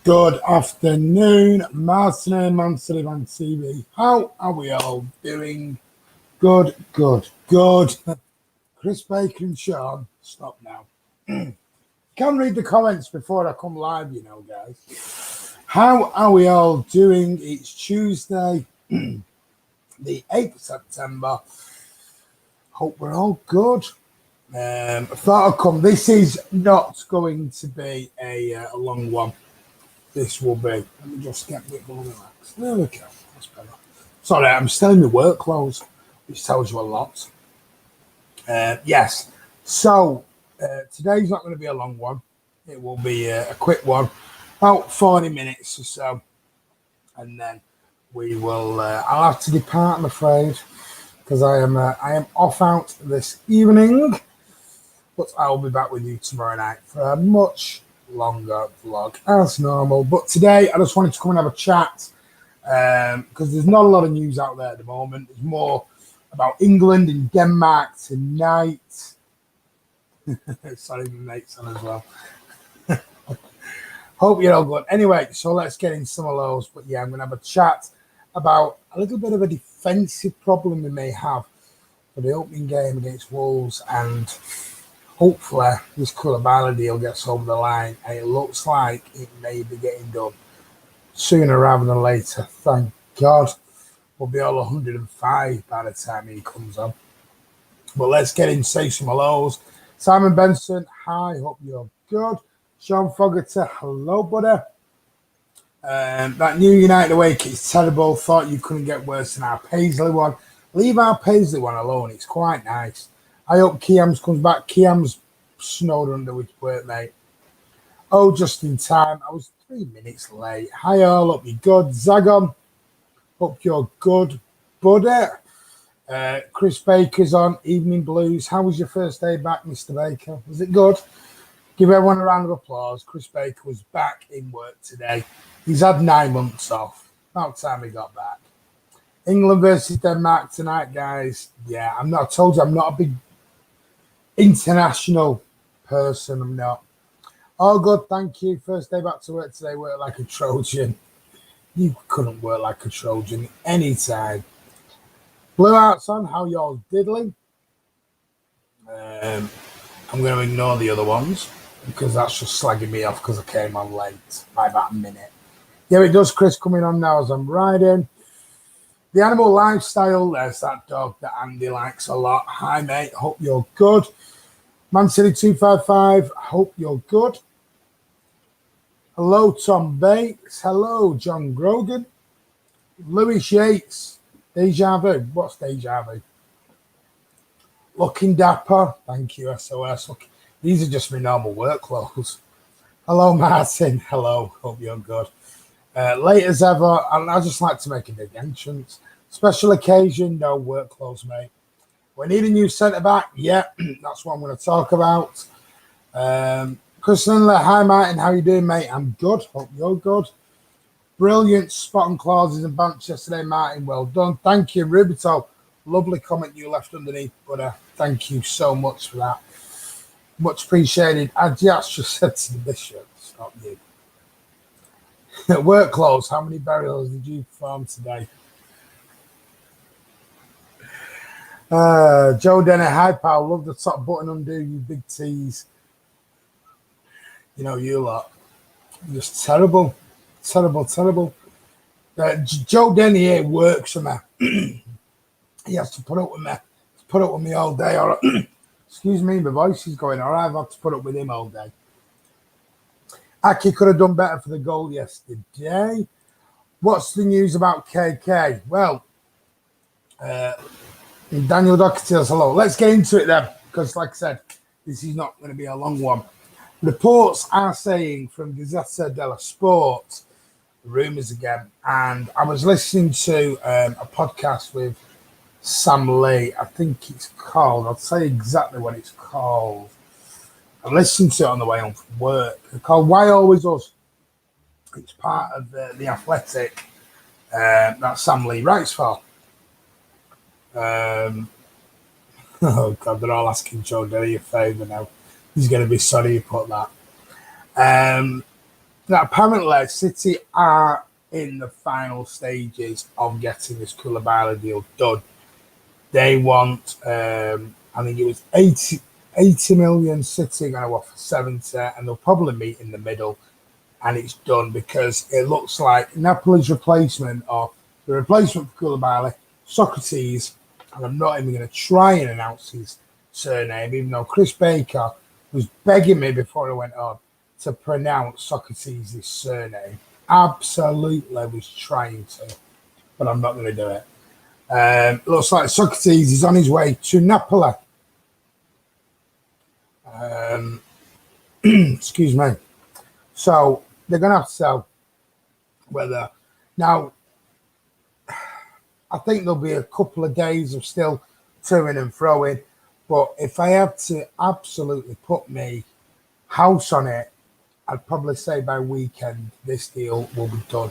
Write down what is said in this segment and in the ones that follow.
Good afternoon, Martin and mcfcfantv. How are we all doing? Good. Chris Baker and Sean, stop now. Can read the comments before I come live, guys. How are we all doing? It's Tuesday, the 8th of September. Hope we're all good. I thought I'd come. This is not going to be a long one. This will be. Let me just get a bit more relaxed. There we go. That's better. Sorry, I'm still in my work clothes, which tells you a lot. Yes. So today's not going to be a long one. It will be a quick one, about 40 minutes or so, and then we will. I'll have to depart, I'm afraid, because I am off out this evening, but I will be back with you tomorrow night for a much longer vlog as normal. But today I just wanted to come and have a chat because there's not a lot of news out there at the moment. There's more about England and Denmark tonight. Sorry, my mate's on as well. Hope you're all good. Anyway, so let's get into some of those. But yeah, I'm going to have a chat about a little bit of a defensive problem we may have for the opening game against Wolves, and hopefully this Koulibaly deal gets over the line, and it looks like it may be getting done sooner rather than later. Thank God. We'll be all 105 by the time he comes on. But let's get into some of those. Simon Benson, hi, hope you're good. Sean Fogarty, hello, buddy. That new United away kit is terrible. Thought you couldn't get worse than our Paisley one. Leave our Paisley one alone. It's quite nice. I hope Kiams comes back. Kiams snowed under with work, mate. Oh, just in time. I was 3 minutes late. Hi, all. Hope you're good. Zagon, hope you're good, buddy. Chris Baker's on. Evening Blues. How was your first day back, Mr. Baker? Was it good? Give everyone a round of applause. Chris Baker was back in work today. He's had 9 months off. About time he got back. England versus Denmark tonight, guys. Yeah, I told you I'm not a big international person. I'm not. All good, thank you. First day back to work today. Work like a Trojan. You couldn't work like a Trojan anytime. Blue Arts on. How y'all diddling? I'm going to ignore the other ones because that's just slagging me off because I came on late by about a minute. Yeah, it does. Chris coming on now as I'm riding. The Animal Lifestyle, there's that dog that Andy likes a lot. Hi, mate. Hope you're good. Man City 255, hope you're good. Hello, Tom Bates. Hello, John Grogan. Lewis Yates. Deja Vu. What's Deja Vu? Looking dapper. Thank you, SOS. These are just my normal work clothes. Hello, Martin. Hello. Hope you're good. Late as ever, and I just like to make a big entrance. Special occasion, no work clothes, mate. We need a new centre-back. Yeah, that's what I'm going to talk about. Chris Lindley, hi, Martin. How you doing, mate? I'm good. Hope you're good. Brilliant spot on clauses and bants yesterday, Martin. Well done. Thank you, Rubito. Lovely comment you left underneath, but thank you so much for that. Much appreciated. Adias just said to the Bishop, stop you. Work clothes, how many burials did you perform today? Joe Denner, hi, pal. Love the top button undo, you big tease. You know, you lot. You're just terrible. Terrible. Joe Denner here works for me. He has to put up with me. Put up with me all day. Or, excuse me, my voice is going. Or I've had to put up with him all day. Aki could have done better for the goal yesterday. What's the news about KK? Well, Daniel Doherty says hello. Let's get into it then, because like I said, this is not going to be a long one. Reports are saying from Gazzetta dello Sport, rumours again, and I was listening to a podcast with Sam Lee. I think it's called, I'll tell you exactly what it's called. I listened to it on the way home from work. It's called Why Always Us. It's part of the Athletic that Sam Lee writes for. Oh, God, they're all asking Joe Derry a favour now. He's going to be sorry you put that. Now, apparently, City are in the final stages of getting this Koulibaly deal done. They want, I think it was 80 million. City going to offer 70, and they'll probably meet in the middle, and it's done because it looks like Napoli's replacement, or the replacement for Koulibaly, Socrates, and I'm not even going to try and announce his surname, even though Chris Baker was begging me before I went on to pronounce Socrates' surname. Absolutely was trying to, but I'm not going to do it. Looks like Socrates is on his way to Napoli. Excuse me. So they're going to have to sell whether. Now, I think there'll be a couple of days of still toing and throwing. But if I had to absolutely put my house on it, I'd probably say by weekend this deal will be done,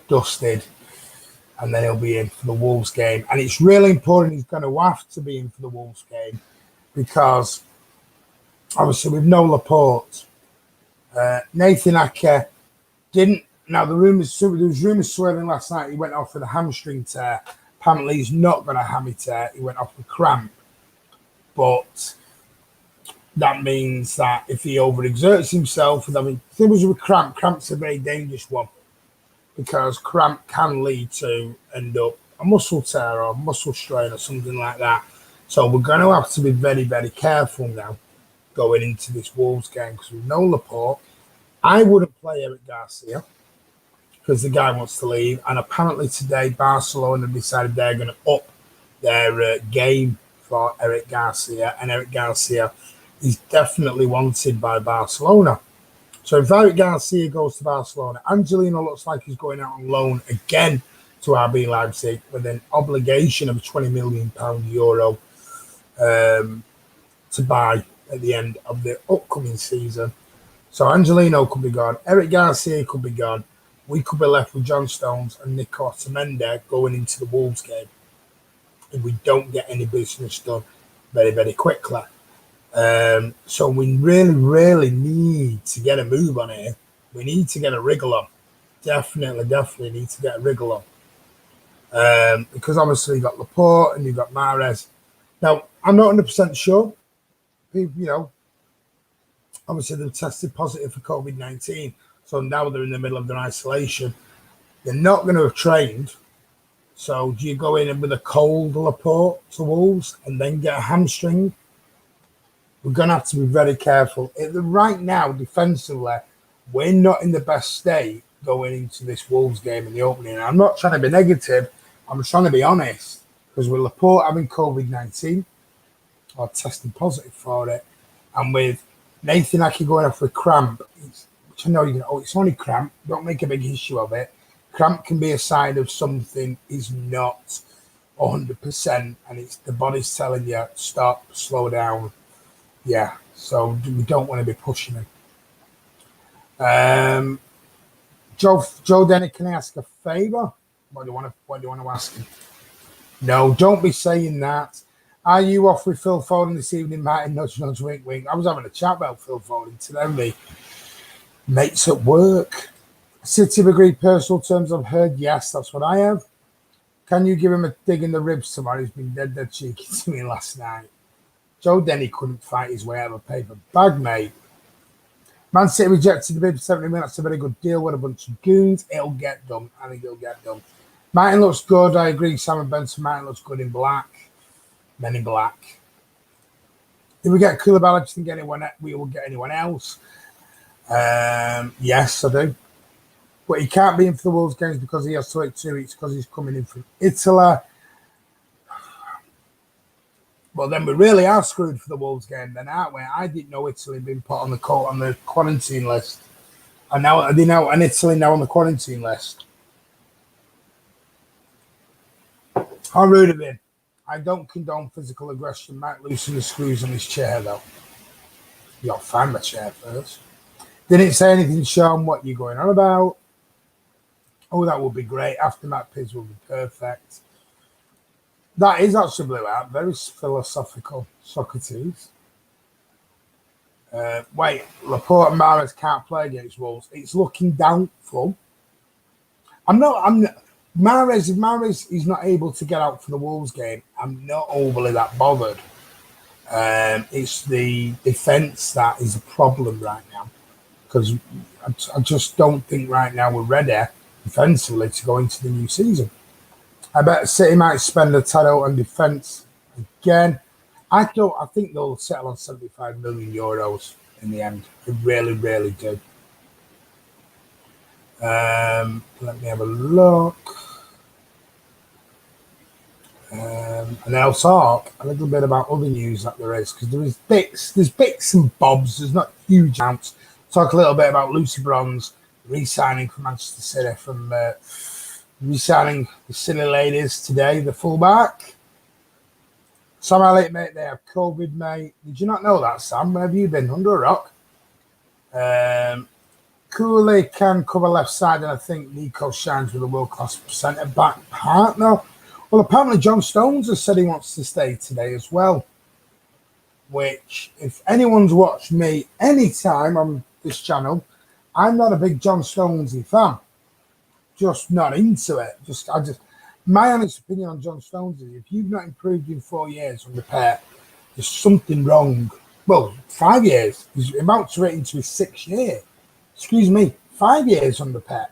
dusted, and then he'll be in for the Wolves game. And it's really important he's going to have to be in for the Wolves game because obviously with no Laporte, Nathan Ake didn't. Now there was rumours swirling last night. He went off with a hamstring tear. Apparently he's not going to hammy tear. He went off with cramp, but that means that if he overexerts himself, I mean, the thing was with cramp. Cramp's a very dangerous one because cramp can lead to end up a muscle tear or muscle strain or something like that. So we're going to have to be very, very careful now going into this Wolves game because with no Laporte, I wouldn't play Eric Garcia because the guy wants to leave. And apparently today, Barcelona decided they're going to up their game for Eric Garcia. And Eric Garcia is definitely wanted by Barcelona. So if Eric Garcia goes to Barcelona, Angelino looks like he's going out on loan again to RB Leipzig with an obligation of £20 million euro to buy at the end of the upcoming season. So Angelino could be gone. Eric Garcia could be gone. We could be left with John Stones and Nico Otamendi going into the Wolves game if we don't get any business done very, very quickly. So we really, really need to get a move on here. We need to get a wriggle on. Definitely need to get a wriggle on. Because obviously you've got Laporte and you've got Mahrez. Now, I'm not 100% sure. Obviously they've tested positive for COVID-19. So now they're in the middle of their isolation. They're not going to have trained. So do you go in with a cold Laporte to Wolves and then get a hamstring? We're going to have to be very careful. Right now, defensively, we're not in the best state going into this Wolves game in the opening. I'm not trying to be negative. I'm trying to be honest. Because with Laporte having COVID-19 or testing positive for it, and with Nathan Ake going off with cramp, which I know it's only cramp. Don't make a big issue of it. Cramp can be a sign of something is not 100%, and it's the body's telling you, stop, slow down. Yeah, so we don't want to be pushing him. Joe Denny, can I ask a favour? What do you want to ask him? No, don't be saying that. Are you off with Phil Foden this evening, Martin? Nudge, nudge, wink, wink. I was having a chat about Phil Foden today. Me mates at work. City have agreed personal terms. I've heard. Yes, that's what I have. Can you give him a dig in the ribs tomorrow? He's been dead cheeky to me last night. Joe Denny couldn't fight his way out of a paper bag, mate. Man City rejected the bid for 70 million. That's a very good deal with a bunch of goons. It'll get done. I think it'll get done. Martin looks good. I agree. Simon Benson. Martin looks good in black. Men in black. If we get Koulibaly, I think we will get anyone else. Yes, I do. But he can't be in for the Wolves games because he has to wait 2 weeks because he's coming in from Italy. Well, then we really are screwed for the Wolves game then, aren't we? I didn't know Italy had been put on the quarantine list. And now they know, and Italy now on the quarantine list. How rude of him. I don't condone physical aggression. Might loosen the screws on his chair, though. You got to find my chair first. Didn't say anything, Sean. What you going on about? Oh, that would be great. Aftermath Piz would be perfect. That is actually blue out. Very philosophical, Socrates. Wait, Laporte and Mahrez can't play against Wolves. It's looking doubtful. I'm not. Mahrez, if Mahrez is not able to get out for the Wolves game, I'm not overly that bothered. It's the defence that is a problem right now, because I just don't think right now we're ready defensively to go into the new season. I bet City might spend a tad out on defence again. I think they'll settle on 75 million euros in the end. They really, really do. Let me have a look. And then I'll talk a little bit about other news that there is, because there's bits and bobs. There's not huge amounts. Talk a little bit about Lucy Bronze re-signing for Manchester City, from re-signing the City ladies today, the fullback. Sam Elliott, mate, they have COVID, mate. Did you not know that, Sam? Where have you been? Under a rock? Cooley can cover left side, and I think Nico shines with a world-class centre-back partner. Well, apparently John Stones has said he wants to stay today as well, which, if anyone's watched me any time on this channel, I'm not a big John Stonesy fan. Just not into it. My honest opinion on John Stones is, if you've not improved in 4 years on the pair, there's something wrong. Well, 5 years. He's about to get into his 6th year. Excuse me, 5 years on the pair.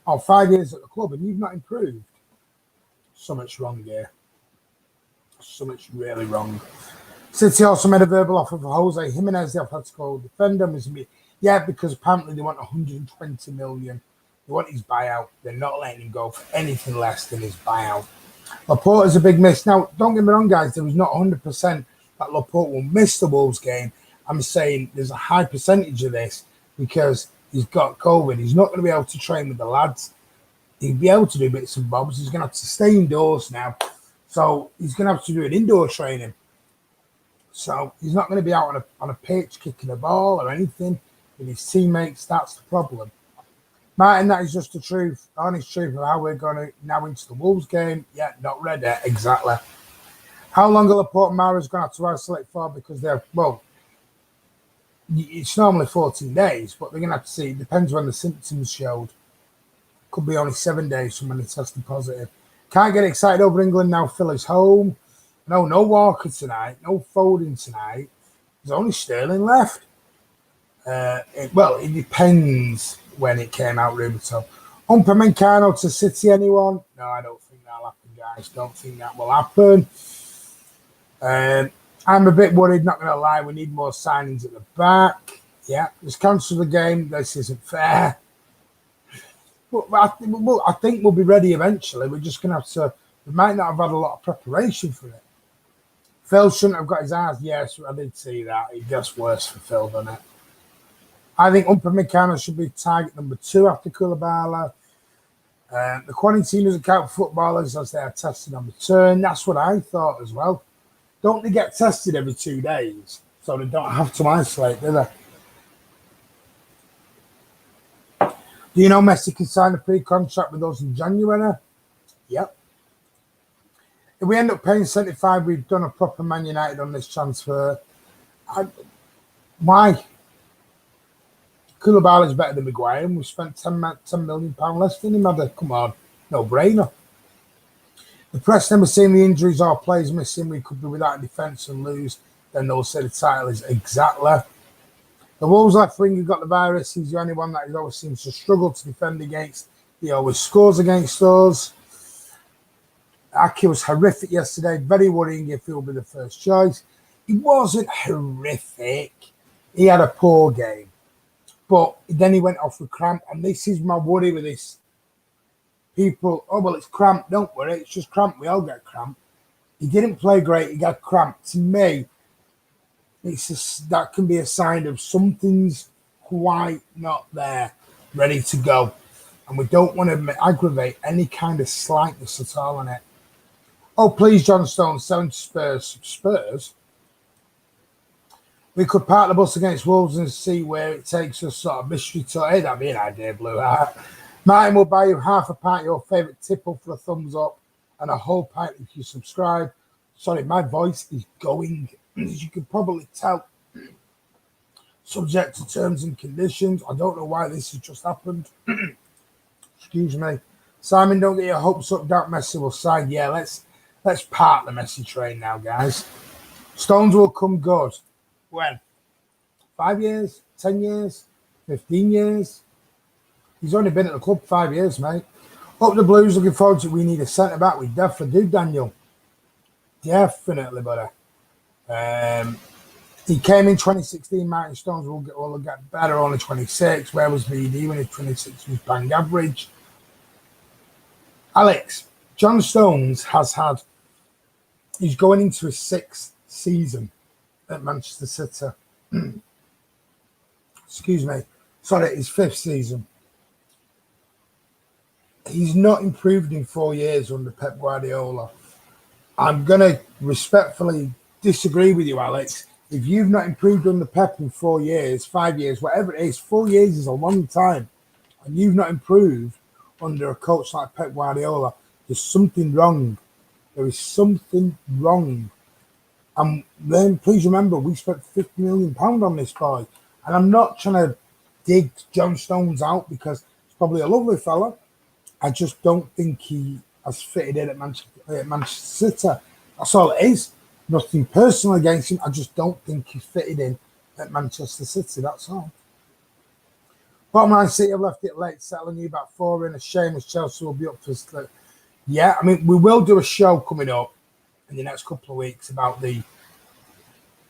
Or 5 years at the club, and you've not improved. So much wrong here. So much really wrong. City also made a verbal offer for Jose Jimenez, the Atletico defender. Yeah, because apparently they want 120 million. They want his buyout. They're not letting him go for anything less than his buyout. Laporte is a big miss. Now, don't get me wrong, guys. There was not 100% that Laporte will miss the Wolves game. I'm saying there's a high percentage of this because he's got COVID. He's not going to be able to train with the lads. He'll be able to do bits and bobs. He's going to have to stay indoors now. So he's going to have to do an indoor training. So he's not going to be out on a pitch kicking a ball or anything with his teammates. That's the problem. Martin, that is just the truth, honest truth of how we're going to now into the Wolves game. Yeah, not ready. Exactly. How long are Laporte and Mahrez going to have to isolate for? Because it's normally 14 days, but they're going to have to see. It depends when the symptoms showed. Could be only 7 days from when they tested positive. Can't get excited over England now. Phil is home. No Walker tonight. No Foden tonight. There's only Sterling left. It depends when it came out, rumored. So, Upamecano to City, anyone? No, I don't think that'll happen, guys. Don't think that will happen. I'm a bit worried, not going to lie. We need more signings at the back. Yeah, just cancel the game. This isn't fair. But I think we'll be ready eventually. We're just going to have to. We might not have had a lot of preparation for it. Phil shouldn't have got his eyes. Yes, I did see that. It gets worse for Phil, doesn't it? I think Upamecano should be target number 2 after Koulibaly. The quarantine doesn't count for footballers as they are tested on return. That's what I thought as well. Don't they get tested every 2 days? So they don't have to isolate, do they? Do you know Messi can sign a pre-contract with us in January? Yep. If we end up paying 75, we've done a proper Man United on this transfer. Why? Koulibaly is better than Maguire, and we spent £10 million less than him. Come on, no brainer. The press never seen the injuries or players missing. We could be without a defence and lose. Then they'll say the title is exactly. The Wolves left winger got the virus. He's the only one that always seems to struggle to defend against. He always scores against us. Aki was horrific yesterday. Very worrying if he'll be the first choice. He wasn't horrific. He had a poor game. But then he went off with cramp. And this is my worry with this. People, it's cramp. Don't worry. It's just cramp. We all get cramp. He didn't play great. He got cramp. To me, that can be a sign of something's quite not there, ready to go. And we don't want to aggravate any kind of slightness at all on it. Oh, please, John Stone, 7 Spurs. Spurs? We could park the bus against Wolves and see where it takes us, sort of mystery tour. Hey, that'd be an idea, Blue Heart. Martin will buy you half a pint of your favourite tipple for a thumbs up and a whole pint if you subscribe. Sorry, my voice is going, as you can probably tell. subject to terms and conditions. I don't know why this has just happened. Excuse me. Simon, don't get your hopes up. Doubt Messi will sign. Yeah, let's park the Messi train now, guys. Stones will come good. When? 5 years? 10 years? 15 years? He's only been at the club 5 years, mate. Up the Blues, looking forward to it. We need a centre-back. We definitely do, Daniel. Definitely, buddy. He came in 2016. Martin Stones will get better, only 26. Where was VD when he's 26? He was bang average. Alex, John Stones he's going into his 6th season at Manchester City. Excuse me. Sorry, his 5th season. He's not improved in 4 years under Pep Guardiola. I'm going to respectfully disagree with you, Alex. If you've not improved under Pep in 4 years, 5 years, whatever it is, 4 years is a long time, and you've not improved under a coach like Pep Guardiola, there's something wrong. There is something wrong. And then please remember, we spent £50 million on this boy. And I'm not trying to dig John Stones out because he's probably a lovely fella. I just don't think he has fitted in at Manchester City. That's all it is. Nothing personal against him. I just don't think he fitted in at Manchester City. That's all. Bottom line, City have left it late, settling you back 4 in. A shame as Chelsea will be up for. Yeah, I mean, we will do a show coming up in the next couple of weeks about a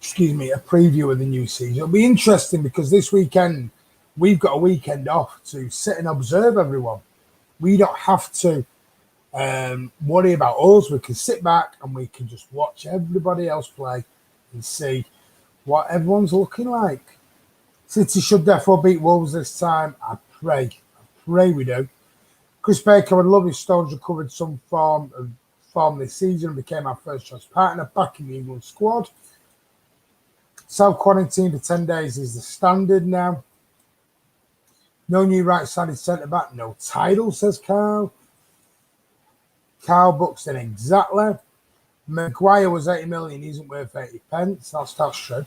preview of the new season. It'll be interesting because this weekend, we've got a weekend off to sit and observe everyone. We don't have to worry about us. We can sit back and we can just watch everybody else play and see what everyone's looking like. City should therefore beat Wolves this time. I pray we do. Chris Baker would love if Stones recovered some form this season and became our first choice partner back in the England squad. Self-quarantine for 10 days is the standard now. No new right-sided centre-back, no title, says Carl. Carl Buxton, exactly. Maguire was 80 million, he isn't worth 80 pence. That's true.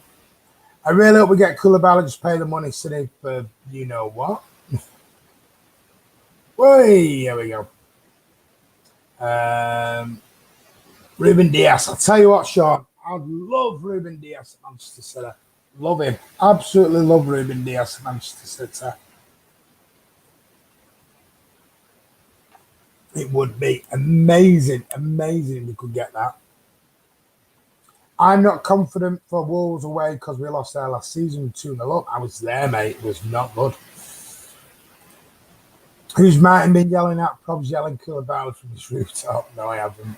I really hope we get Koulibaly, just pay the money, City, for you know what. Way, here we go. Ruben Dias. I'll tell you what, Sean, I'd love Ruben Dias at Manchester City. Love him. Absolutely love Ruben Dias at Manchester City. It would be amazing if we could get that. I'm not confident for Wolves away because we lost there last season 2-0 up. I was there, mate. It was not good. Who's Martin been yelling at? Prob's yelling Koulibaly from his rooftop. No, I haven't.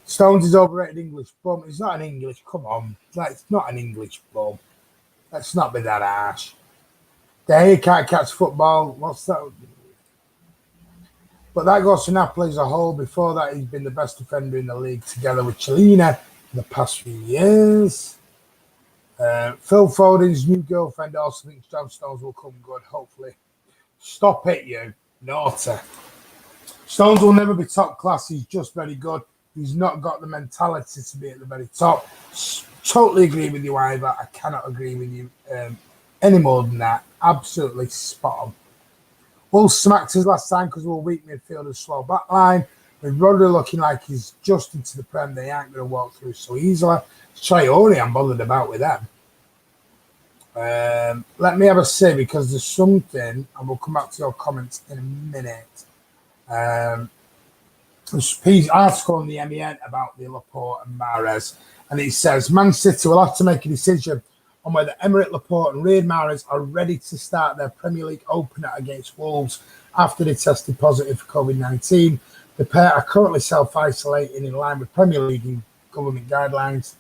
Stones is overrated English bum. It's not an English. Come on. It's not an English bum. Let's not be that harsh. The hair can't catch football. What's that? But that goes to Napoli as a whole. Before that, he's been the best defender in the league together with Chiellini in the past few years. Phil Foden's new girlfriend also thinks John Stones will come good, hopefully. Stop it, you. Naughty. Stones will never be top class. He's just very good. He's not got the mentality to be at the very top. Totally agree with you, Ivor. I cannot agree with you any more than that. Absolutely spot on. Wolves smacked us last time because we were weak midfield and slow backline. With Rodri looking like he's just into the Prem, they aren't going to walk through so easily. Traore, I'm bothered about with them. Let me have a say because there's something, and we'll come back to your comments in a minute. There's an article in the MEN about the Laporte and Mahrez, and it says Man City will have to make a decision on whether Emerick Laporte and Riyad Mahrez are ready to start their Premier League opener against Wolves after they tested positive for COVID-19. The pair are currently self-isolating in line with Premier League and government guidelines.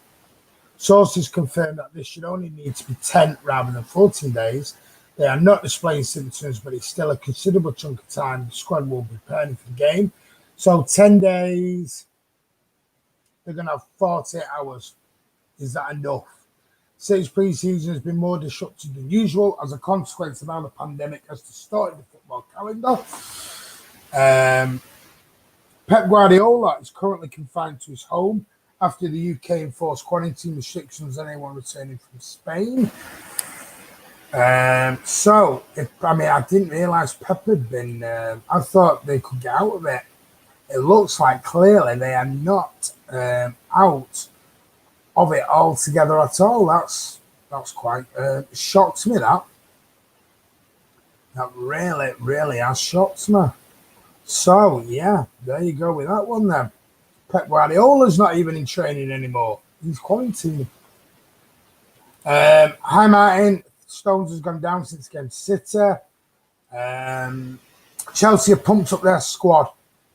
Sources confirm that this should only need to be 10 rather than 14 days. They are not displaying symptoms, but it's still a considerable chunk of time the squad will be preparing for the game. So 10 days, they're going to have 48 hours. Is that enough? City's pre-season has been more disrupted than usual as a consequence of how the pandemic has distorted the football calendar. Pep Guardiola is currently confined to his home after the UK enforced quarantine restrictions on anyone returning from Spain. I didn't realise Pep had been. I thought they could get out of it. It looks like clearly they are not out of it altogether at all. That's quite shocked me. That really has shocked me. So yeah, there you go with that one then. Pep Guardiola's not even in training anymore. He's quarantined. Hi Martin. Stones has gone down since against City. Chelsea have pumped up their squad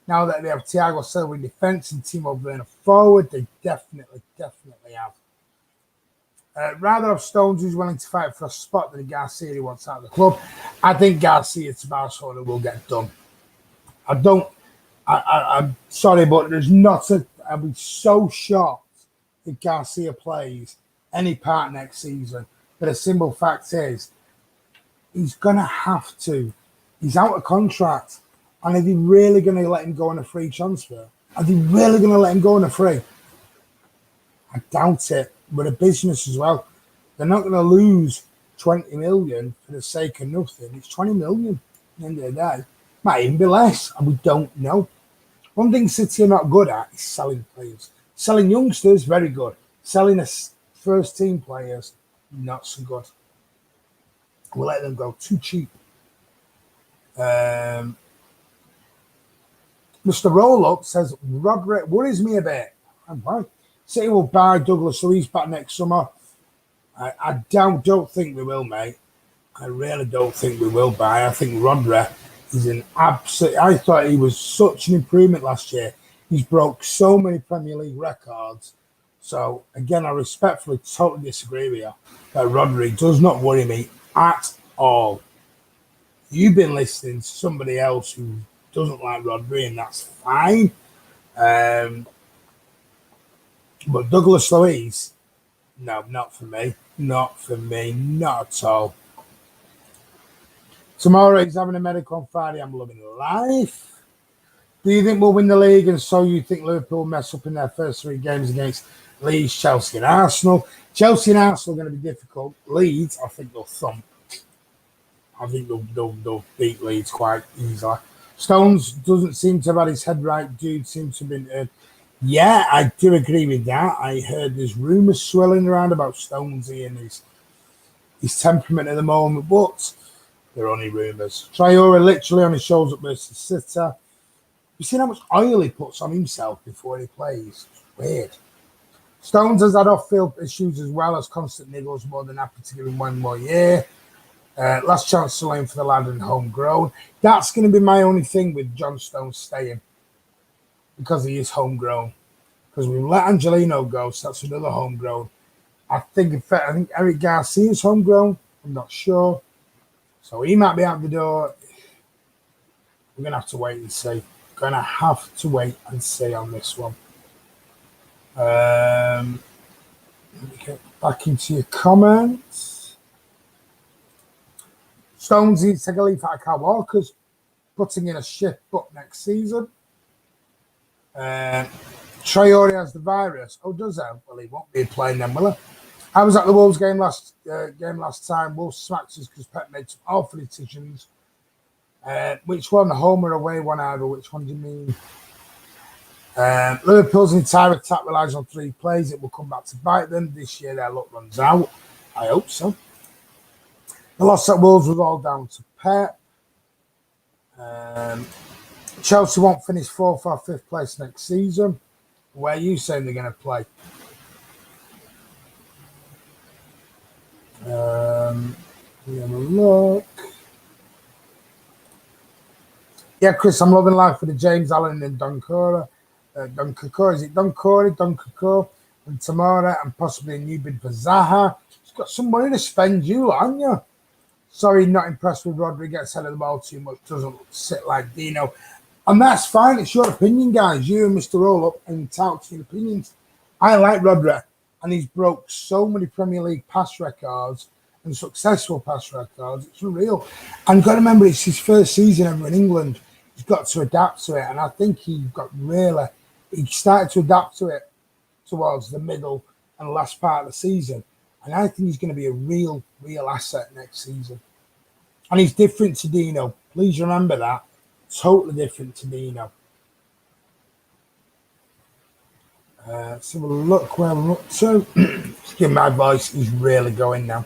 now that they have Thiago Silva in defence and Timo Werner forward. They definitely have. Rather have Stones who's willing to fight for a spot than Garcia who wants out of the club. I think Garcia to Barcelona will get done. I'm sorry, but there's not I'll be so shocked if Garcia plays any part next season. But the simple fact is, he's going to have to. He's out of contract. And are they really going to let him go on a free transfer? Are they really going to let him go on a free? I doubt it. But a business as well. They're not going to lose 20 million for the sake of nothing. It's 20 million at the end of the day. Might even be less, and we don't know. One thing City are not good at is selling players. Selling youngsters, very good. Selling us first team players, not so good. We'll let them go too cheap. Mr. Roll-Up says, Rodri worries me a bit. I'm right. City will buy Douglas Luiz back next summer. I don't think we will, mate. I really don't think we will buy. I think Rodri is an absolute... I thought he was such an improvement last year. He's broke so many Premier League records. So, again, I respectfully totally disagree with you that Rodri does not worry me at all. You've been listening to somebody else who doesn't like Rodri, and that's fine. But Douglas Luiz, no, not for me. Not for me. Not at all. Tomorrow he's having a medical on Friday. I'm loving life. Do you think we'll win the league? And so you think Liverpool mess up in their first 3 games against Leeds, Chelsea and Arsenal? Chelsea and Arsenal are going to be difficult. Leeds, I think they'll thump. I think they'll beat Leeds quite easily. Stones doesn't seem to have had his head right. Dude seems to have been... yeah, I do agree with that. I heard there's rumours swirling around about Stonesy and his temperament at the moment, but they're only rumours. Traore literally only shows up versus City. You've seen how much oil he puts on himself before he plays. It's weird. Stones has had off-field issues as well as constant niggles, more than happy to give him 1 more year. Last chance saloon for the lad and homegrown. That's going to be my only thing with John Stones staying, because he is homegrown. Because we let Angelino go, so that's another homegrown. I think Eric Garcia is homegrown. I'm not sure. So he might be out the door. We're going to have to wait and see. Going to have to wait and see on this one. Let me get back into your comments. Stonesy, take a leaf out of Kyle Walker's putting in a shift book next season. Traore has the virus. Oh, does he? Well, he won't be playing then, will he? I was at the Wolves game last time. Wolves smacked us because Pep made some awful decisions. Which one? Home or away? One either. Which one do you mean? Liverpool's entire attack relies on 3 plays. It will come back to bite them. This year their luck runs out. I hope so. The loss at Wolves was all down to Pep. Chelsea won't finish 4th or 5th place next season. Where are you saying they're going to play? Let me have a look. Yeah, Chris, I'm loving life with the James Allen and Doncora. Doncora, is it Doncora? Doncora and Tamara, and possibly a new bid for Zaha. He's got some money to spend, you, haven't you? Sorry, not impressed with Rodri. Gets head of the ball too much. Doesn't sit like Dino. And that's fine. It's your opinion, guys. You and Mr. Roll-Up and talk to your opinions. I like Rodri, and he's broke so many Premier League pass records and successful pass records. It's unreal. And you've got to remember, it's his first season ever in England. He's got to adapt to it, and I think he started to adapt to it towards the middle and last part of the season. And I think he's going to be a real real asset next season. And he's different to Dino. Please remember that. Totally different to Dino. Let's have a look where we're up to. Excuse my voice is really going now.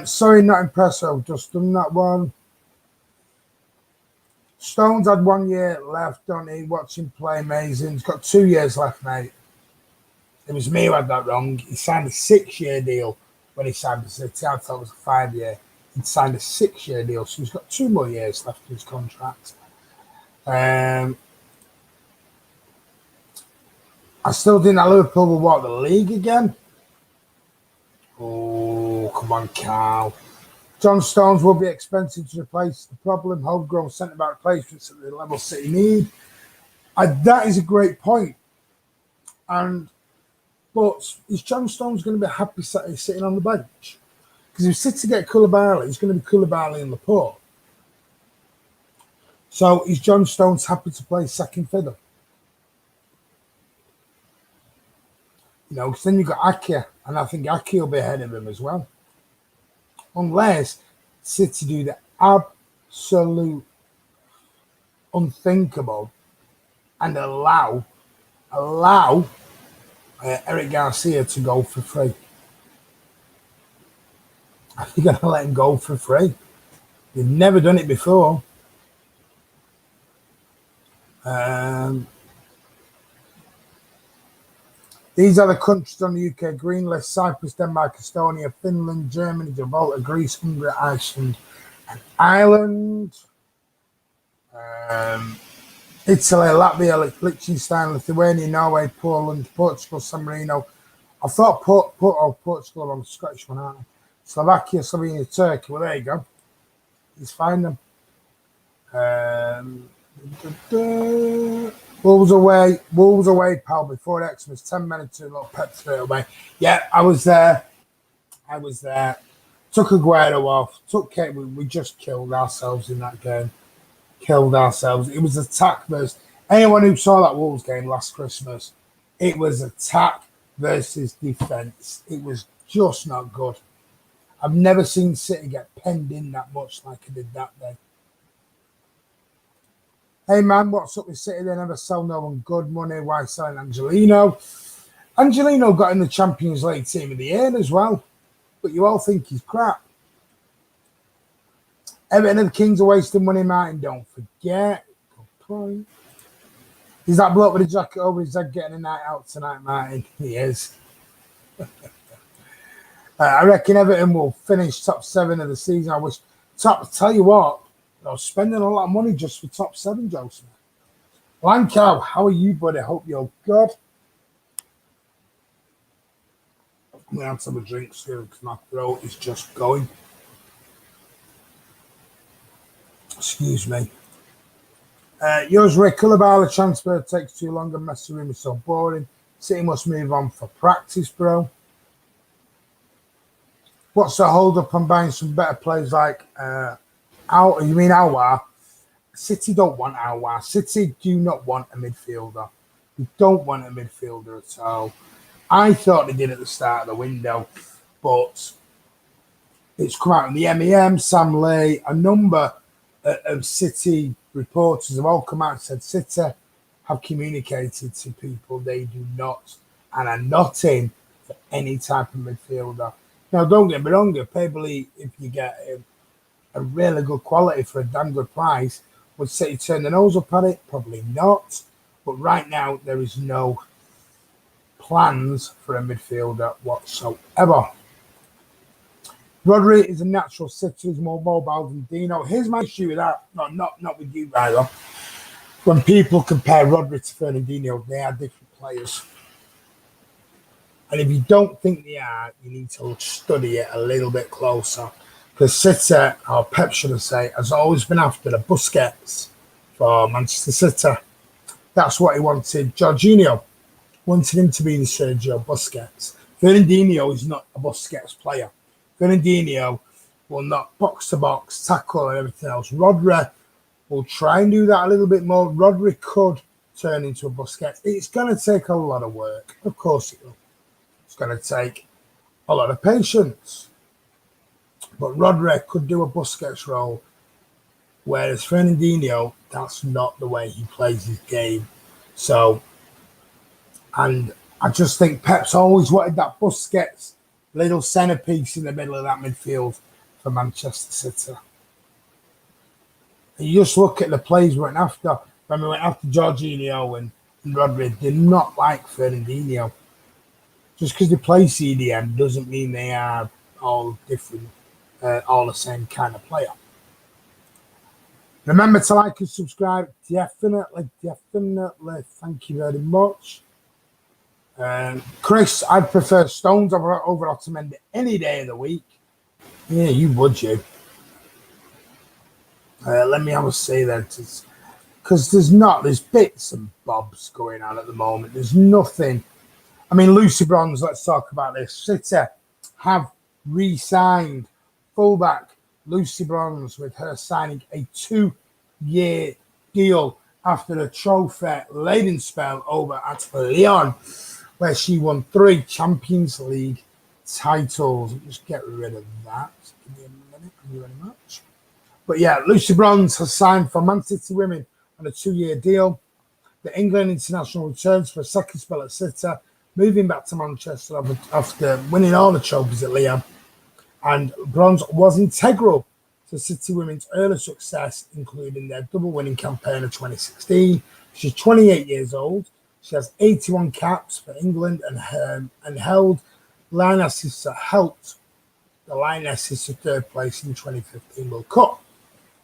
Sorry, not impressed. I've just done that one. Stones had 1 year left, don't he? Watch him play amazing. He's got 2 years left, mate. It was me who had that wrong. He signed a 6-year deal when he signed the City. I thought it was a 5-year. He signed a 6-year deal, so he's got 2 more years left in his contract. I still think that Liverpool will walk the league again. Oh, come on, Carl. John Stones will be expensive to replace the problem. Homegrown centre-back replacements at the level City need. That is a great point. But is John Stones going to be happy sitting on the bench? Because if City get Koulibaly, it's going to be Koulibaly and Laporte. So is John Stones happy to play second fiddle? You know, because then you've got Ake, and I think Ake will be ahead of him as well. Unless City do the absolute unthinkable and allow Eric Garcia to go for free. Are you going to let him go for free? You've never done it before. These are the countries on the UK green list: Cyprus, Denmark, Estonia, Finland, Germany, Gibraltar, Greece, Hungary, Iceland, and Ireland. Italy, Latvia, Liechtenstein, Lithuania, Norway, Poland, Portugal, San Marino. I thought Portugal are on the Scottish one, aren't they? Slovakia, Slovenia, Turkey. Well, there you go. Let's find them. Wolves away, pal, before Xmas. 10 minutes to look pet straight away. Yeah, I was there. Took Aguero off. Took Kate. We just killed ourselves in that game. Killed ourselves. It was attack versus anyone who saw that Wolves game last Christmas. It was attack versus defense. It was just not good. I've never seen City get penned in that much like I did that day. Hey man, what's up with City? They never sell no one good money. Why selling Angelino? Angelino got in the Champions League team of the year as well. But you all think he's crap. Everton and the Kings are wasting money, Martin. Don't forget. Good point. Is that bloke with a jacket over his head getting a night out tonight, Martin? He is. I reckon Everton will finish top 7 of the season. Tell you what, I was spending a lot of money just for top 7, Joseph. Lankow, how are you, buddy? Hope you're good. I'm going to have some drink soon because my throat is just going. Excuse me. Yours, Rick. Koulibaly transfer takes too long and messy room is so boring. City must move on for practice, bro. What's the hold up on buying some better players like you mean Aouar? City don't want Aouar. City do not want a midfielder. We don't want a midfielder at all. I thought they did at the start of the window, but it's come out in the MEM, Sam Lee, a number of City reporters have all come out and said City have communicated to people they do not and are not in for any type of midfielder. Now, don't get me wrong, probably if you get a really good quality for a damn good price, would City turn the nose up at it? Probably not. But right now, there is no plans for a midfielder whatsoever. Rodri is a natural City. He's more mobile than Dino. Here's my issue with that. Not with you, either. When people compare Rodri to Fernandinho, they are different players. And if you don't think they are, you need to study it a little bit closer. Because City, or Pep should I say, has always been after the Busquets for Manchester City. That's what he wanted. Jorginho wanted him to be the Sergio Busquets. Fernandinho is not a Busquets player. Fernandinho will not box-to-box, tackle and everything else. Rodri will try and do that a little bit more. Rodri could turn into a Busquets. It's going to take a lot of work. Of course it will. It's going to take a lot of patience. But Rodri could do a Busquets role, whereas Fernandinho, that's not the way he plays his game. So, and I just think Pep's always wanted that Busquets little centrepiece in the middle of that midfield for Manchester City. And you just look at the plays we went after. When we went after Jorginho and Rodri, they're not like Fernandinho. Just because they play CDM doesn't mean they are all different, all the same kind of player. Remember to like and subscribe. Definitely. Thank you very much. Chris, I'd prefer Stones over Otamendi any day of the week. Yeah, you would, you. Let me have a say then. Because there's bits and bobs going on at the moment. There's nothing. I mean, Lucy Bronze, let's talk about this. City have re-signed fullback Lucy Bronze with her signing a 2-year deal after a trophy-laden spell over at Lyon, where she won 3 Champions League titles. Just get rid of that. Give me a minute. Thank you very much. But yeah, Lucy Bronze has signed for Man City Women on a 2-year deal. The England international returns for a second spell at City, moving back to Manchester after winning all the trophies at Lyon. And Bronze was integral to City Women's early success, including their double-winning campaign of 2016. She's 28 years old. She has 81 caps for England and held helped the Lionesses to third place in the 2015 World Cup.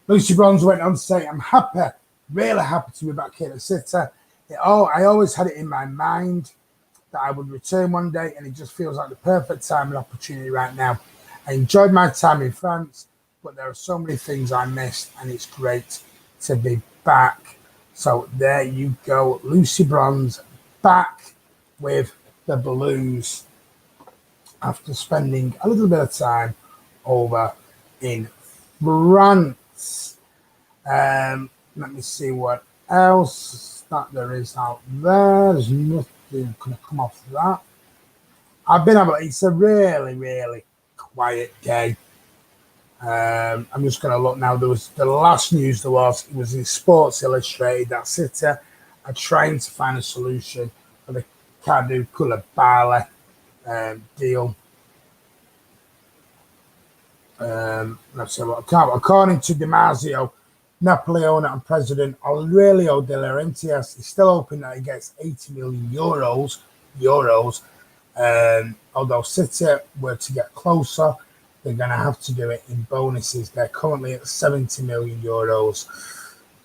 Lucy Bronze went on to say, "I'm happy, really happy to be back here at City. I always had it in my mind that I would return one day, and it just feels like the perfect time and opportunity right now. I enjoyed my time in France, but there are so many things I missed, and it's great to be back." So there you go, Lucy Bronze back with the Blues after spending a little bit of time over in France. Let me see what else that there is out there. There's nothing going to come off that. It's a really, really quiet day. I'm just going to look now. There was the last news it was in Sports Illustrated that City are trying to find a solution for the Kalidou Koulibaly deal. Let's see what according to DiMarzio, Napoli owner and president Aurelio De Laurentiis is still hoping that he gets 80 million euros. Although City were to get closer, they're going to have to do it in bonuses. They're currently at 70 million euros.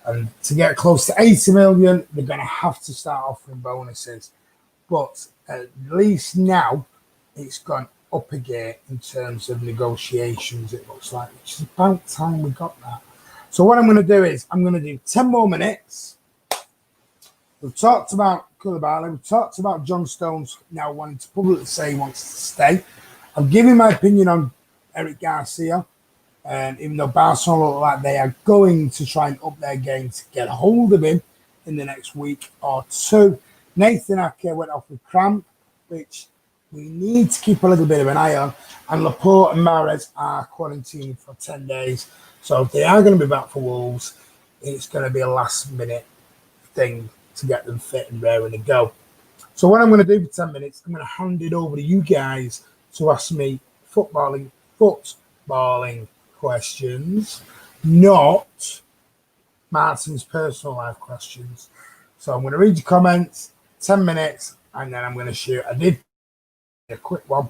And to get close to 80 million, they're going to have to start offering bonuses. But at least now, it's gone up again in terms of negotiations, it looks like, which is about time we got that. So what I'm going to do is I'm going to do 10 more minutes. We've talked about Koulibaly. We've talked about John Stones now wanting to publicly say he wants to stay. I'm giving my opinion on Eric Garcia. Even though Barcelona look like they are going to try and up their game to get a hold of him in the next week or two. Nathan Ake went off with cramp, which we need to keep a little bit of an eye on. And Laporte and Mahrez are quarantined for 10 days. So if they are going to be back for Wolves, it's going to be a last-minute thing to get them fit and raring to go. So what I'm going to do for 10 minutes, I'm going to hand it over to you guys to ask me footballing questions, not Martin's personal life questions. So I'm going to read your comments, 10 minutes, and then I'm going to shoot. I did a quick one.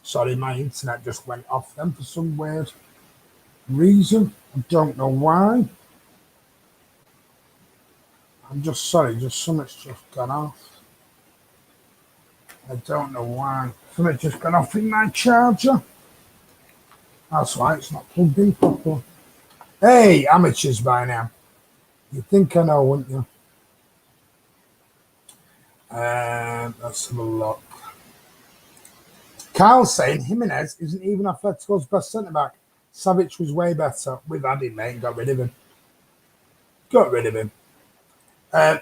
Sorry, my internet just went off then for some weird reason. I don't know why. I'm just sorry, just something's just gone off. I don't know why. Something's just gone off in my charger. That's why it's not plugged in properly. Hey, amateurs by now. You'd think I know, wouldn't you? Let's have a look. Carl's saying Jimenez isn't even Atletico's best centre-back. Savic was way better. We've had him, mate. Got rid of him.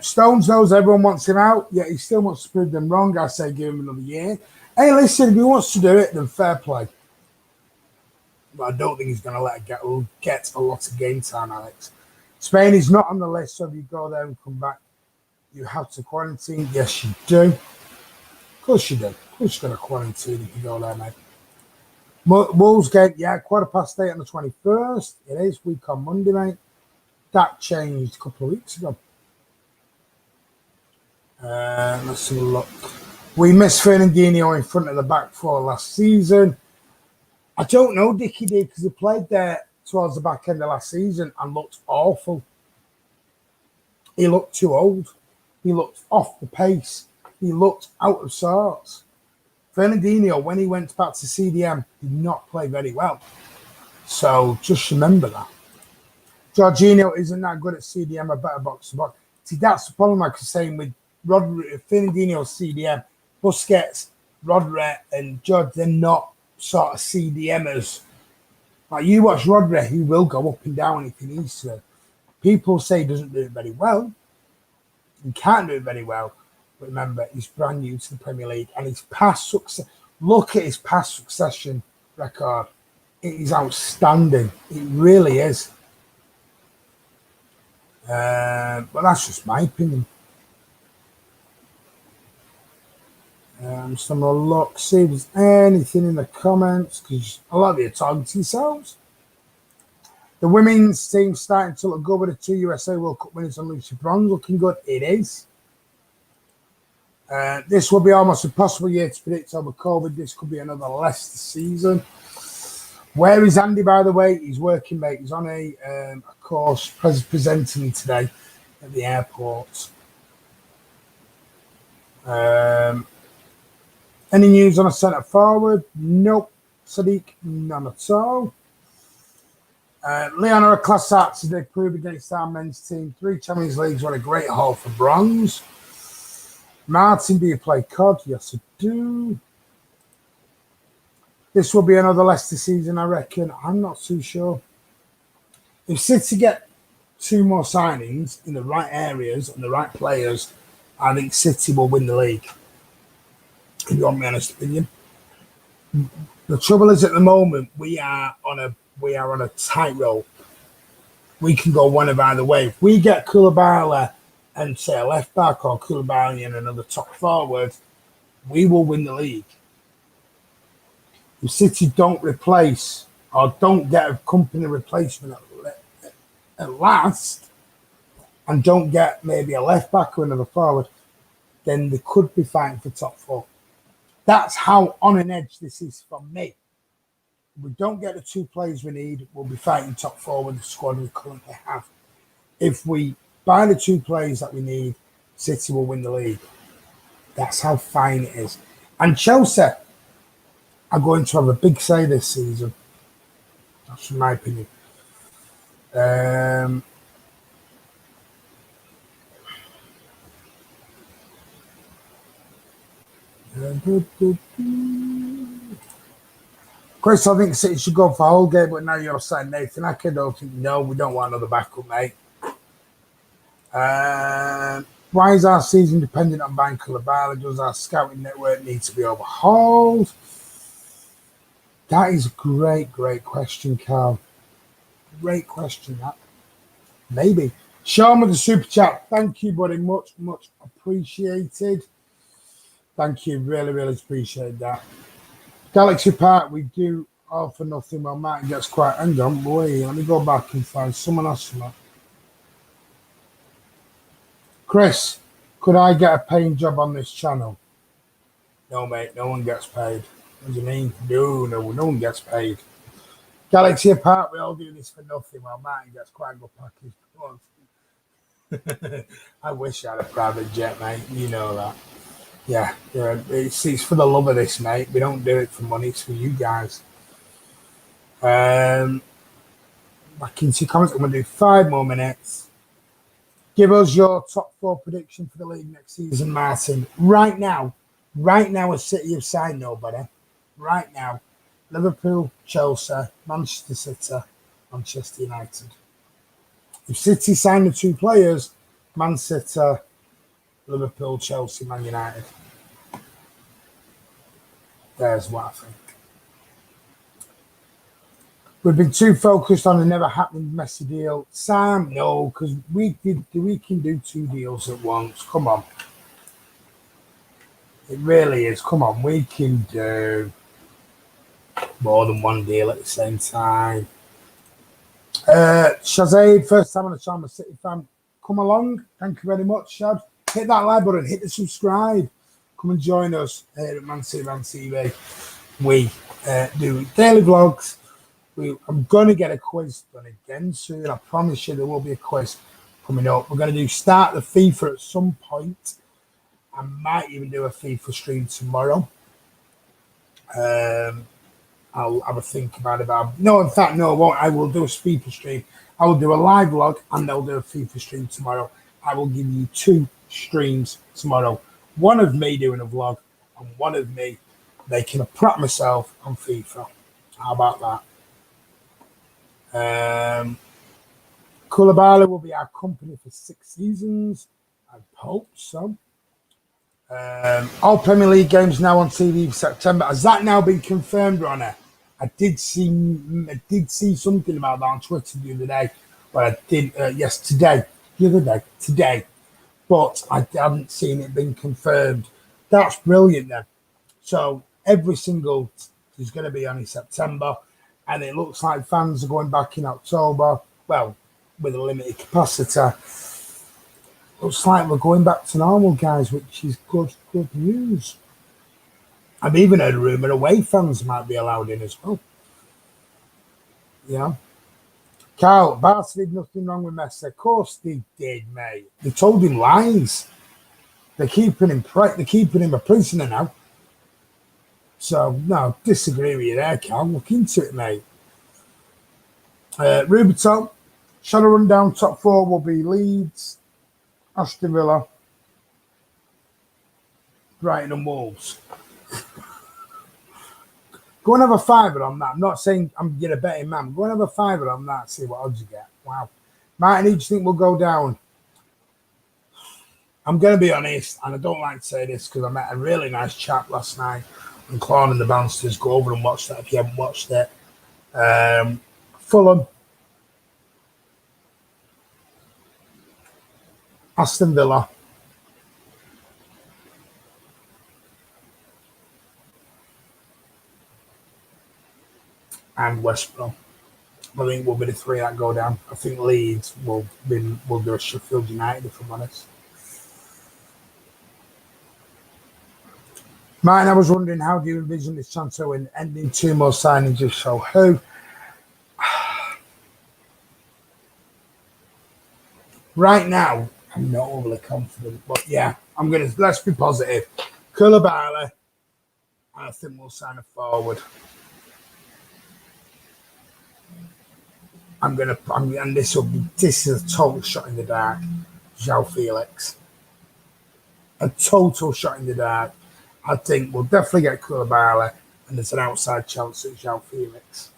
Stones knows everyone wants him out, yet he still wants to prove them wrong. I say give him another year. Hey, listen, if he wants to do it, then fair play. but I don't think he's going to let it get a lot of game time, Alex. Spain is not on the list, so if you go there and come back, you have to quarantine. Yes, you do. Of course you do. Of course you're going to quarantine if you go there, mate. Wolves game, yeah, 8:15 on the 21st. It is week on Monday, mate. That changed a couple of weeks ago. Let's have a look. We missed Fernandinho in front of the back four last season. I don't know, Dickie did, because he played there towards the back end of last season and looked awful. He looked too old. He looked off the pace. He looked out of sorts. Fernandinho, when he went back to CDM, did not play very well. So just remember that. Jorginho isn't that good at CDM, a better box to box. See, that's the problem, like I was saying, with Rodri, Fernandinho, CDM, Busquets, Rodri, and George, they're not sort of CDMers. Like you watch Rodri, he will go up and down if he needs to. People say he doesn't do it very well. He can't do it very well. But remember, he's brand new to the Premier League, and his past success. Look at his past succession record. It is outstanding. It really is. But that's just my opinion. Just having a look, see if there's anything in the comments, because a lot of you are talking to yourselves. The women's team starting to look good with the 2 USA World Cup winners and Lucy Bronze looking good. It is. This will be almost impossible year to predict over COVID. This could be another Leicester season. Where is Andy, by the way? He's working, mate. He's on a course presenting today at the airport. Any news on a centre forward? Nope. Sadiq, none at all. Leon are a class act, they prove against our men's team. 3 Champions Leagues, what a great haul for bronze. Martin, do you play COD? Yes, I do. This will be another Leicester season, I reckon. I'm not too sure. If City get 2 more signings in the right areas and the right players, I think City will win the league. If you want my honest opinion. The trouble is, at the moment, we are on a tightrope. We can go one of either way. If we get Koulibaly and say a left back, or Koulibaly and another top forward, we will win the league. If City don't replace or don't get a company replacement at last, and don't get maybe a left back or another forward, then they could be fighting for top 4. That's how on an edge this is for me. If we don't get the 2 players we need, we'll be fighting top 4 with the squad we currently have. If we buy the 2 players that we need, City will win the league. That's how fine it is. And Chelsea are going to have a big say this season. That's from my opinion. Chris, I think City should go for Holgate, but now you're saying Nathan Ake. Don't think, no, we don't want another backup, mate. Why is our season dependent on buying Koulibaly? Does our scouting network need to be overhauled? That is a great question, Carl. Great question, that. Maybe. Sean with the super chat. Thank you, buddy. Much appreciated. Thank you. Really appreciate that. Galaxy Park, we do all for nothing. Well, Martin gets quite... Hang on, boy. Let me go back and find someone else. Chris, could I get a paying job on this channel? No, mate. No one gets paid. What do you mean? No one gets paid. Galaxy Apart, we all do this for nothing. Well, Martin gets quite a good package. I wish I had a private jet, mate. You know that. Yeah. It's for the love of this, mate. We don't do it for money. It's for you guys. Back into comments. I'm going to do 5 more minutes. Give us your top 4 prediction for the league next season, Martin. Right now, a City have signed nobody. Right now, Liverpool, Chelsea, Manchester City, Manchester United. If City sign the 2 players, Man City, Liverpool, Chelsea, Man United. There's what I think. We've been too focused on the never happening Messi deal. Sam, no, because we can do 2 deals at once. Come on. It really is. Come on, we can do more than 1 deal at the same time. Shazade, first time on the channel, City fan. Come along. Thank you very much, Shad. Hit that like button, hit the subscribe. Come and join us here at mcfcfantv. We do daily vlogs. I'm going to get a quiz done again soon. I promise you there will be a quiz coming up. We're going to start the FIFA at some point. I might even do a FIFA stream tomorrow. I'll have a think about it. No, in fact, no, I won't. I will do a FIFA stream. I will do a live vlog and I'll do a FIFA stream tomorrow. I will give you 2 streams tomorrow. One of me doing a vlog and one of me making a prop myself on FIFA. How about that? Koulibaly will be our company for 6 seasons. I hope so. All Premier League games now on TV for September. Has that now been confirmed, Ronnie? I did see something about that on Twitter the other day. But I did, yes, today. But I haven't seen it being confirmed. That's brilliant then. So every single is going to be on in September. And it looks like fans are going back in October. Well, with a limited capacity. Looks like we're going back to normal, guys, which is good news. I've even heard a rumour away fans might be allowed in as well. Yeah. Carl, Barca did nothing wrong with Messi. Of course they did, mate. They told him lies. They're keeping him a prisoner now. So, no, disagree with you there, Carl. Look into it, mate. Ruberto, shall I run down top 4 will be Leeds, Aston Villa, Brighton and Wolves. Go and have a fiver on that. I'm not saying you're a betting man. Go and have a fiver on that. See what odds you get. Wow. Martin, who do you think will go down? I'm going to be honest, and I don't like to say this because I met a really nice chap last night on Clawing and the Bounsters. Go over and watch that if you haven't watched it. Fulham, Aston Villa, and West Brom. I think will be the 3 that go down. I think Leeds will do a Sheffield United, if I'm honest. Martin, I was wondering, how do you envision this transfer when ending 2 more signings just show who? Right now, I'm not overly confident, but yeah, let's be positive. Koulibaly, I think we'll sign a forward. And this is a total shot in the dark. João Felix. A total shot in the dark. I think we'll definitely get Koulibaly, and there's an outside chance at João Felix.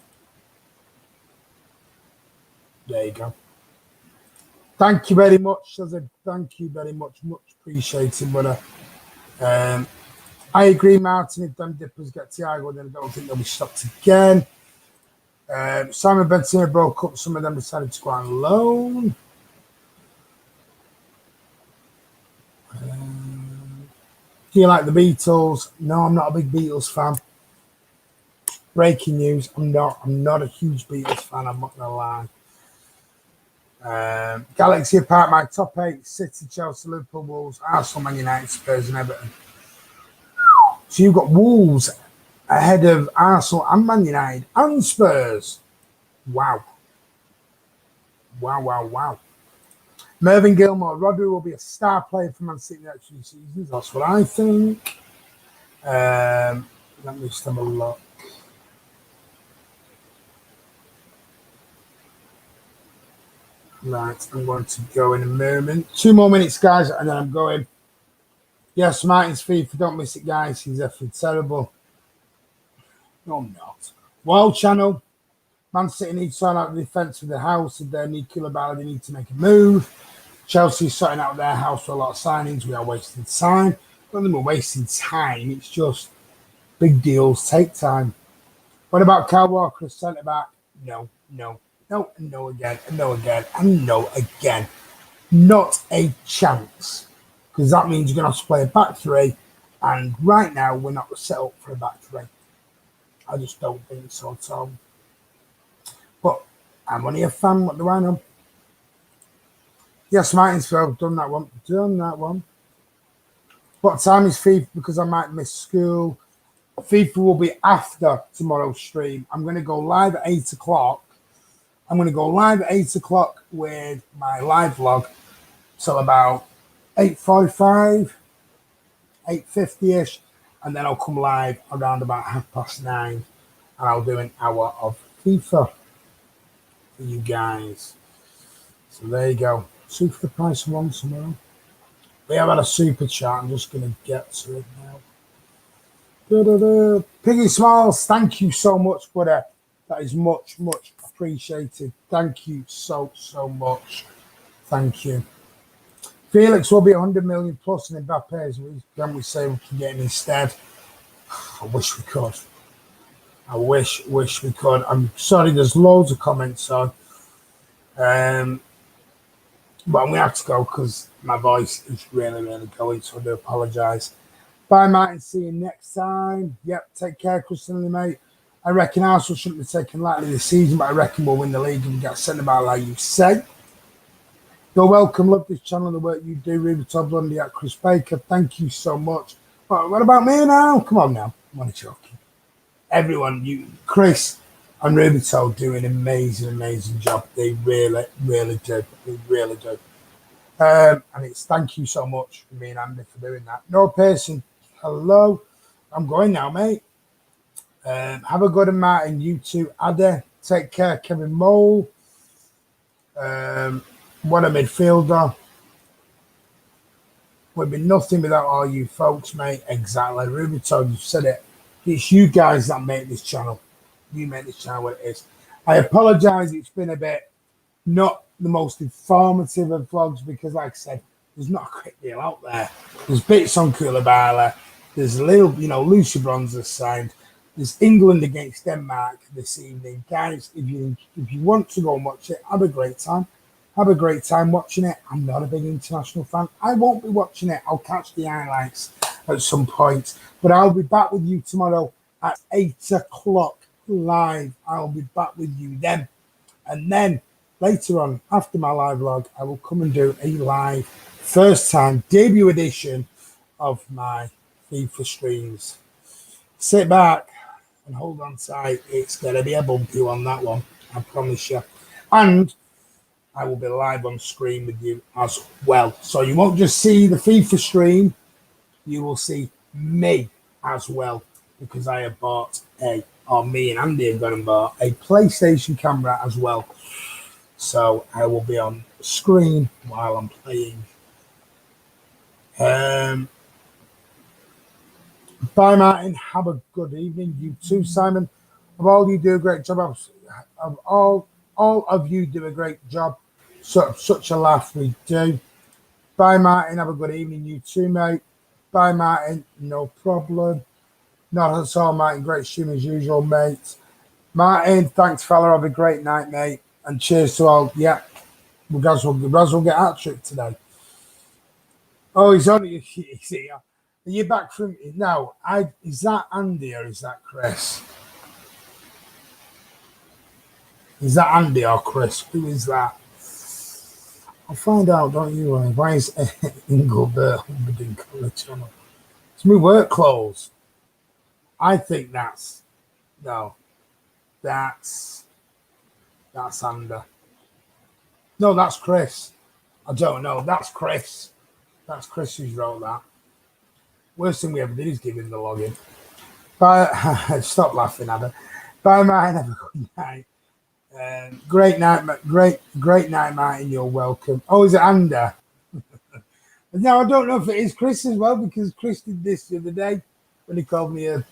There you go. Thank you very much. Thank you very much. Much appreciated, brother. I agree, Martin. If them dippers get Thiago, then I don't think they'll be stopped again. Simon Benzema broke up. Some of them decided to go on loan. Do you like the Beatles? No, I'm not a big Beatles fan. Breaking news: I'm not a huge Beatles fan. I'm not gonna lie. Galaxy apart, my top 8: City, Chelsea, Liverpool, Wolves, Arsenal, Man United, Spurs, and Everton. So you've got Wolves ahead of Arsenal and Man United and Spurs. Wow. Mervyn Gilmore, Rodri will be a star player for Man City next few seasons. That's what I think. Let me just have a look. Right, I'm going to go in a moment. 2 more minutes, guys, and then I'm going. Yes, Martin's FIFA. Don't miss it, guys. He's effing terrible. No, I'm not. Wild Channel. Man City needs to sort out the defence of the house. If they need Koulibaly, they need to make a move. Chelsea's sorting out their house for a lot of signings. We are wasting time. Not that we're wasting time. It's just big deals take time. What about Kyle Walker as centre-back? no, no, no, and no again, and no again, and no again. Not a chance. Because that means you're going to have to play a back three. And right now, we're not set up for a back three. I just don't think so at all. But I'm only a fan. What do I know? Yes, Martinsville, done that one. Done that one. What time is FIFA? Because I might miss school. FIFA will be after tomorrow's stream. I'm going to go live at 8 o'clock. I'm going to go live at 8 o'clock with my live vlog till about 8:45, 8:50ish, and then I'll come live around about 9:30, and I'll do an hour of FIFA for you guys. So there you go. Super for the price of one tomorrow. We have had a super chat. I'm just going to get to it now. Piggy Smiles, thank you so much, brother. That is much, much appreciated. Thank you so much. Thank you. Felix will be 100 million plus in Mbappe. Can we say we can get him instead? I wish we could. I wish we could. I'm sorry, there's loads of comments on. But I'm going to have to go because my voice is really, really going, so I do apologise. Bye, Martin. See you next time. Yep, take care, Christian, mate. I reckon Arsenal shouldn't be taken lightly this season, but I reckon we'll win the league and get sent about like you say. You're welcome. Love this channel and the work you do. Ruby Todd Lundy at Chris Baker. Thank you so much. What about me now? Come on now. I'm only joking. Everyone, you, Chris and Ruby Todd do an amazing job. They really, really do. They really do. And it's thank you so much for me and Andy for doing that. No person. Hello. I'm going now, mate. Have a good one, Martin. You too, Adder. Take care, Kevin Mole. What a midfielder. We'd be nothing without all you folks, mate. Exactly. Ruby told you said it. It's you guys that make this channel. You make this channel what it is. I apologise. It's been a bit not the most informative of vlogs because, like I said, there's not a great deal out there. There's bits on Koulibaly. There's a little, Lucy Bronze has signed. There's England against Denmark this evening. Guys, if you want to go and watch it, have a great time. Have a great time watching it. I'm not a big international fan. I won't be watching it. I'll catch the highlights at some point. But I'll be back with you tomorrow at 8 o'clock live. I'll be back with you then. And then later on, after my live vlog, I will come and do a live first time debut edition of my FIFA streams. Sit back and hold on tight. It's going to be a bumpy one, that one. I promise you. And I will be live on screen with you as well. So you won't just see the FIFA stream. You will see me as well because I have bought me and Andy have gone and bought a PlayStation camera as well. So I will be on screen while I'm playing. Bye, Martin. Have a good evening. You too, Simon. Of all you do a great job. Of all of you do a great job. Such a laugh we do. Bye, Martin. Have a good evening. You too, mate. Bye, Martin. No problem. Not at all, Martin. Great stream as usual, mate. Martin, thanks, fella. Have a great night, mate. And cheers to all. Yeah, Raz will get hat trick today. Oh, he's only here. Are you back from now? Is that Andy or is that Chris? Is that Andy or Chris? Who is that? I'll find out, don't you? Why is Engelbert Humperdinck on the channel? It's my work clothes. I think that's Andy. No, that's Chris. I don't know. That's Chris. That's Chris who's wrote that. Worst thing we ever did is give him the login. Bye. Stop laughing, Adam. Bye, Martin. Have a good night. Great night, great night, Martin. You're welcome. Oh, is it Andy? Now I don't know if it is Chris as well because Chris did this the other day when he called me a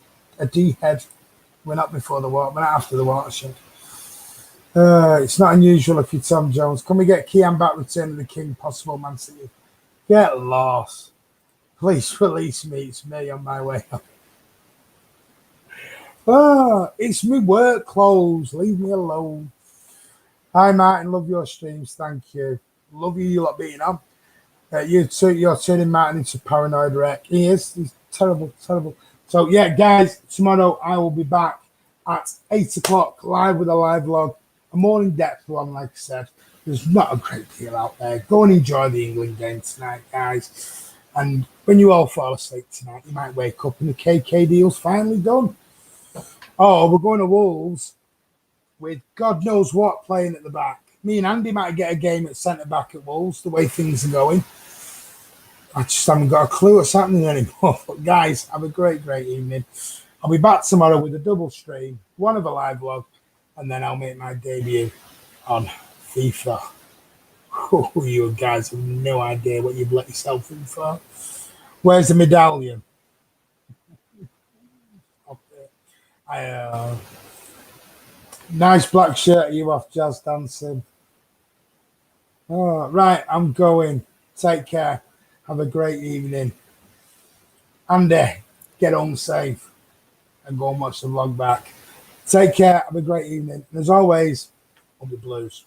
D-head. We're not before the water, we're not after the watershed. It's not unusual if you're Tom Jones. Can we get Kian back? Return of the King, possible, Man City? Get lost. Please release me. It's me on my way up. It's me work clothes. Leave me alone. Hi, Martin. Love your streams. Thank you. Love you. You lot beating on. You're turning Martin into paranoid wreck. He is. He's terrible, terrible. So, yeah, guys, tomorrow I will be back at 8 o'clock live with a live log. A morning depth one, like I said. There's not a great deal out there. Go and enjoy the England game tonight, guys. And when you all fall asleep tonight, you might wake up and the KK deal's finally done. Oh, we're going to Wolves with God knows what playing at the back. Me and Andy might get a game at centre back at Wolves, the way things are going. I just haven't got a clue what's happening anymore. But guys, have a great, great evening. I'll be back tomorrow with a double stream, one of a live vlog, and then I'll make my debut on FIFA. Oh, you guys have no idea what you've let yourself in for. Where's the medallion? Nice black shirt you off, Jazz Dancing. Oh, right, I'm going. Take care. Have a great evening. Andy, get home safe and go and watch the vlog back. Take care. Have a great evening. And as always, on the Blues.